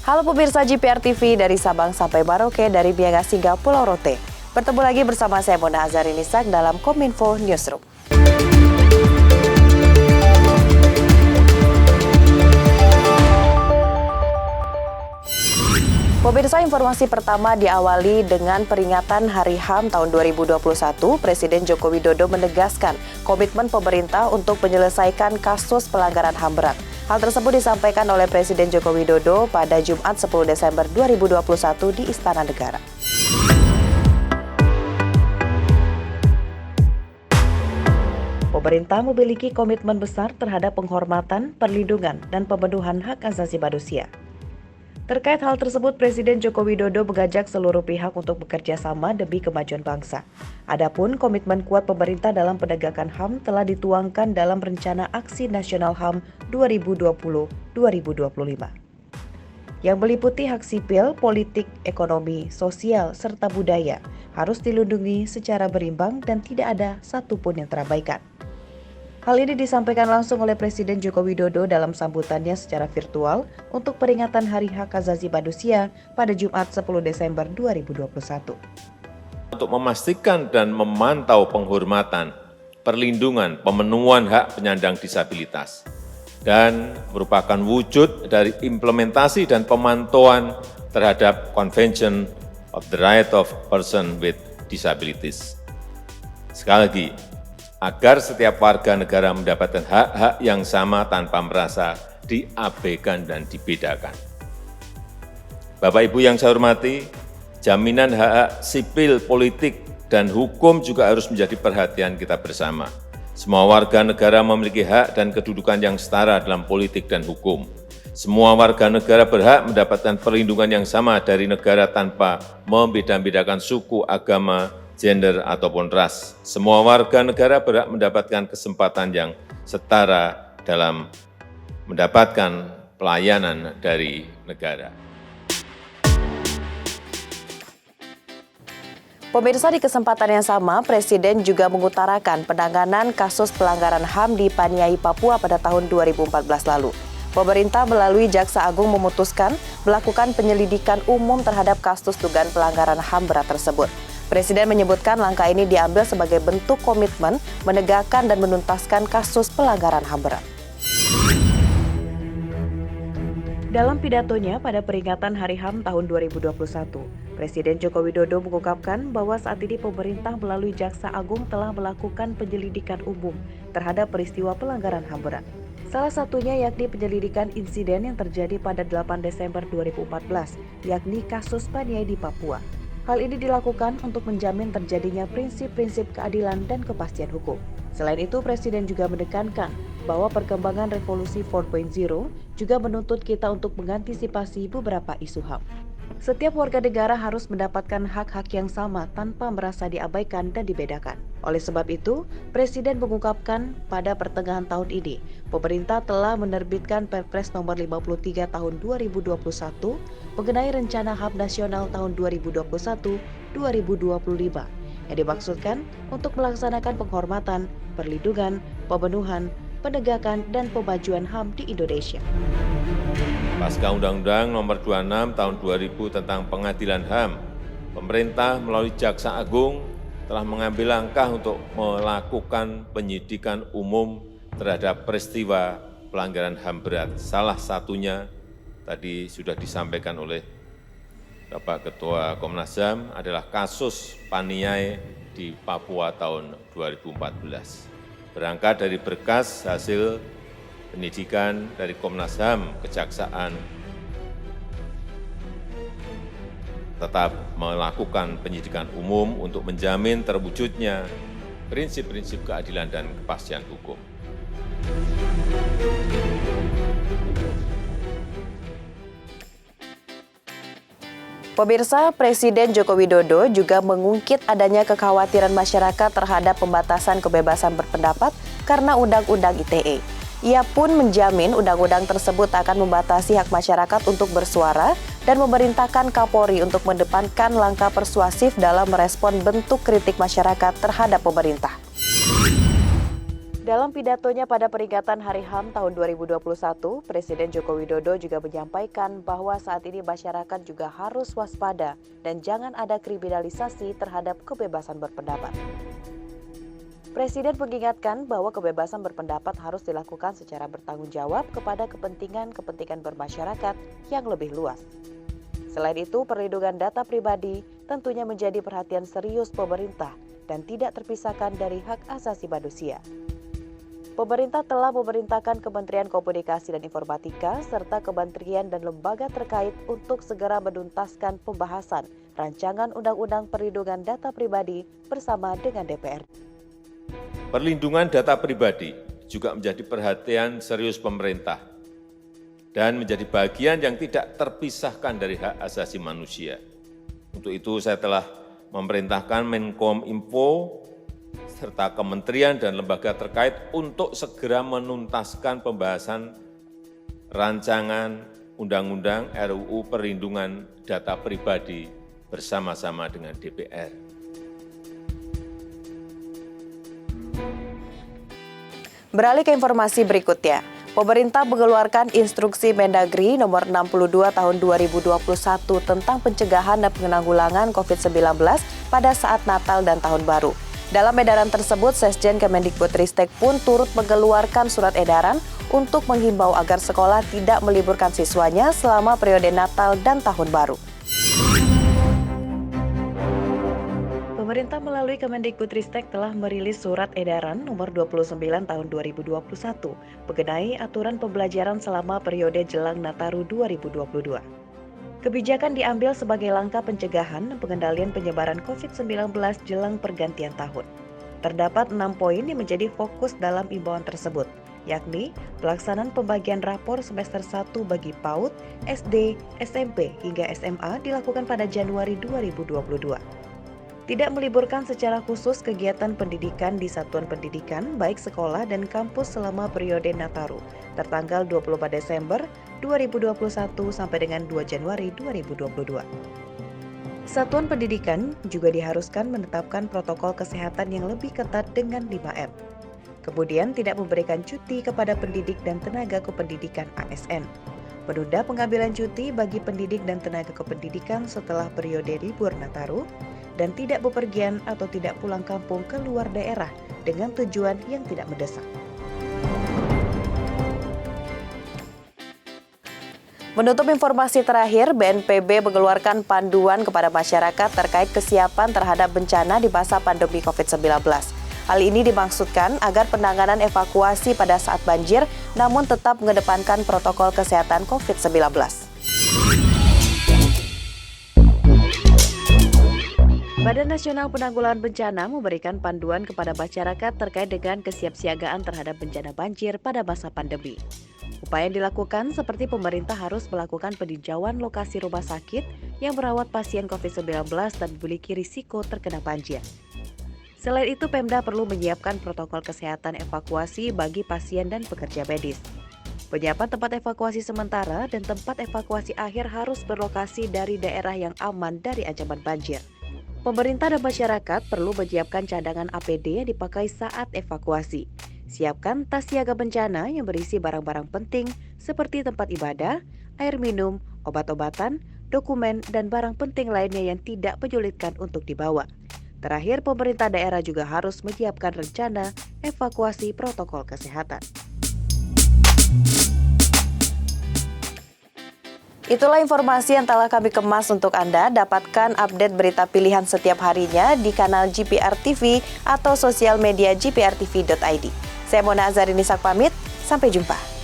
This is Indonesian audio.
Halo pemirsa JPR TV dari Sabang sampai Merauke dari Biagas hingga Pulau Rote. Bertemu lagi bersama saya Mona Azari Nisak dalam Kominfo Newsroom. Pemirsa, informasi pertama diawali dengan peringatan Hari HAM tahun 2021. Presiden Joko Widodo menegaskan komitmen pemerintah untuk menyelesaikan kasus pelanggaran HAM berat. Hal tersebut disampaikan oleh Presiden Joko Widodo pada Jumat 10 Desember 2021 di Istana Negara. Pemerintah memiliki komitmen besar terhadap penghormatan, perlindungan, dan pemenuhan hak asasi manusia. Terkait hal tersebut, Presiden Joko Widodo mengajak seluruh pihak untuk bekerja sama demi kemajuan bangsa. Adapun komitmen kuat pemerintah dalam penegakan HAM telah dituangkan dalam Rencana Aksi Nasional HAM 2020-2025. Yang meliputi hak sipil, politik, ekonomi, sosial, serta budaya harus dilindungi secara berimbang dan tidak ada satupun yang terabaikan. Hal ini disampaikan langsung oleh Presiden Joko Widodo dalam sambutannya secara virtual untuk peringatan Hari Hak Asasi Manusia pada Jumat 10 Desember 2021. Untuk memastikan dan memantau penghormatan, perlindungan, pemenuhan hak penyandang disabilitas, dan merupakan wujud dari implementasi dan pemantauan terhadap Convention of the Right of Person with Disabilities. Sekali lagi, agar setiap warga negara mendapatkan hak-hak yang sama tanpa merasa diabaikan dan dibedakan. Bapak Ibu yang saya hormati, jaminan hak-hak sipil, politik, dan hukum juga harus menjadi perhatian kita bersama. Semua warga negara memiliki hak dan kedudukan yang setara dalam politik dan hukum. Semua warga negara berhak mendapatkan perlindungan yang sama dari negara tanpa membeda-bedakan suku, agama, gender, ataupun ras. Semua warga negara berhak mendapatkan kesempatan yang setara dalam mendapatkan pelayanan dari negara. Pemirsa, di kesempatan yang sama, Presiden juga mengutarakan penanganan kasus pelanggaran HAM di Paniai, Papua pada tahun 2014 lalu. Pemerintah melalui Jaksa Agung memutuskan melakukan penyelidikan umum terhadap kasus dugaan pelanggaran HAM berat tersebut. Presiden menyebutkan langkah ini diambil sebagai bentuk komitmen menegakkan dan menuntaskan kasus pelanggaran HAM berat. Dalam pidatonya pada peringatan Hari HAM tahun 2021, Presiden Joko Widodo mengungkapkan bahwa saat ini pemerintah melalui Jaksa Agung telah melakukan penyelidikan umum terhadap peristiwa pelanggaran HAM berat. Salah satunya yakni penyelidikan insiden yang terjadi pada 8 Desember 2014, yakni kasus Paniai di Papua. Hal ini dilakukan untuk menjamin terjadinya prinsip-prinsip keadilan dan kepastian hukum. Selain itu, Presiden juga menekankan bahwa perkembangan revolusi 4.0 juga menuntut kita untuk mengantisipasi beberapa isu HAM. Setiap warga negara harus mendapatkan hak-hak yang sama tanpa merasa diabaikan dan dibedakan. Oleh sebab itu, Presiden mengungkapkan pada pertengahan tahun ini, pemerintah telah menerbitkan Perpres nomor 53 tahun 2021 mengenai Rencana HAM Nasional tahun 2021-2025 yang dimaksudkan untuk melaksanakan penghormatan, perlindungan, pemenuhan, penegakan, dan pemajuan HAM di Indonesia. Pasca Undang-Undang Nomor 26 Tahun 2000 tentang Pengadilan HAM, pemerintah melalui Jaksa Agung telah mengambil langkah untuk melakukan penyidikan umum terhadap peristiwa pelanggaran HAM berat. Salah satunya tadi sudah disampaikan oleh Bapak Ketua Komnas HAM adalah kasus Paniai di Papua tahun 2014. Berangkat dari berkas hasil penyidikan dari Komnas HAM, Kejaksaan tetap melakukan penyidikan umum untuk menjamin terwujudnya prinsip-prinsip keadilan dan kepastian hukum. Pemirsa, Presiden Joko Widodo juga mengungkit adanya kekhawatiran masyarakat terhadap pembatasan kebebasan berpendapat karena Undang-Undang ITE. Ia pun menjamin undang-undang tersebut akan membatasi hak masyarakat untuk bersuara dan memerintahkan Kapolri untuk mendepankan langkah persuasif dalam merespon bentuk kritik masyarakat terhadap pemerintah. Dalam pidatonya pada peringatan Hari HAM tahun 2021, Presiden Joko Widodo juga menyampaikan bahwa saat ini masyarakat juga harus waspada dan jangan ada kriminalisasi terhadap kebebasan berpendapat. Presiden mengingatkan bahwa kebebasan berpendapat harus dilakukan secara bertanggung jawab kepada kepentingan bermasyarakat yang lebih luas. Selain itu, perlindungan data pribadi tentunya menjadi perhatian serius pemerintah dan tidak terpisahkan dari hak asasi manusia. Pemerintah telah memerintahkan Kementerian Komunikasi dan Informatika serta kementerian dan lembaga terkait untuk segera menuntaskan pembahasan rancangan Undang-Undang Perlindungan Data Pribadi bersama dengan DPR. Perlindungan data pribadi juga menjadi perhatian serius pemerintah dan menjadi bagian yang tidak terpisahkan dari hak asasi manusia. Untuk itu saya telah memerintahkan Menkominfo serta kementerian dan lembaga terkait untuk segera menuntaskan pembahasan rancangan Undang-Undang RUU Perlindungan Data Pribadi bersama-sama dengan DPR. Beralih ke informasi berikutnya. Pemerintah mengeluarkan instruksi Mendagri nomor 62 tahun 2021 tentang pencegahan dan penanggulangan COVID-19 pada saat Natal dan Tahun Baru. Dalam edaran tersebut, Sekjen Kemendikbudristek pun turut mengeluarkan surat edaran untuk menghimbau agar sekolah tidak meliburkan siswanya selama periode Natal dan Tahun Baru. Pemerintah melalui Kemendikbudristek telah merilis surat edaran nomor 29 tahun 2021 mengenai aturan pembelajaran selama periode jelang Nataru 2022. Kebijakan diambil sebagai langkah pencegahan dan pengendalian penyebaran COVID-19 jelang pergantian tahun. Terdapat 6 poin yang menjadi fokus dalam imbauan tersebut, yakni pelaksanaan pembagian rapor semester 1 bagi PAUD, SD, SMP hingga SMA dilakukan pada Januari 2022. Tidak meliburkan secara khusus kegiatan pendidikan di satuan pendidikan baik sekolah dan kampus selama periode Nataru, tertanggal 24 Desember 2021 sampai dengan 2 Januari 2022. Satuan pendidikan juga diharuskan menetapkan protokol kesehatan yang lebih ketat dengan 5M. Kemudian tidak memberikan cuti kepada pendidik dan tenaga kependidikan ASN. Menunda pengambilan cuti bagi pendidik dan tenaga kependidikan setelah periode libur Nataru, dan tidak bepergian atau tidak pulang kampung ke luar daerah dengan tujuan yang tidak mendesak. Menutup informasi terakhir, BNPB mengeluarkan panduan kepada masyarakat terkait kesiapan terhadap bencana di masa pandemi COVID-19. Hal ini dimaksudkan agar penanganan evakuasi pada saat banjir namun tetap mengedepankan protokol kesehatan COVID-19. Badan Nasional Penanggulangan Bencana memberikan panduan kepada masyarakat terkait dengan kesiapsiagaan terhadap bencana banjir pada masa pandemi. Upaya yang dilakukan seperti pemerintah harus melakukan peninjauan lokasi rumah sakit yang merawat pasien COVID-19 dan memiliki risiko terkena banjir. Selain itu, Pemda perlu menyiapkan protokol kesehatan evakuasi bagi pasien dan pekerja medis. Penyiapan tempat evakuasi sementara dan tempat evakuasi akhir harus berlokasi dari daerah yang aman dari ancaman banjir. Pemerintah dan masyarakat perlu menyiapkan cadangan APD yang dipakai saat evakuasi. Siapkan tas siaga bencana yang berisi barang-barang penting seperti tempat ibadah, air minum, obat-obatan, dokumen, dan barang penting lainnya yang tidak menyulitkan untuk dibawa. Terakhir, pemerintah daerah juga harus menyiapkan rencana evakuasi protokol kesehatan. Itulah informasi yang telah kami kemas untuk Anda. Dapatkan update berita pilihan setiap harinya di kanal GPR TV atau sosial media gprtv.id. Saya Mona Azarini pamit, sampai jumpa.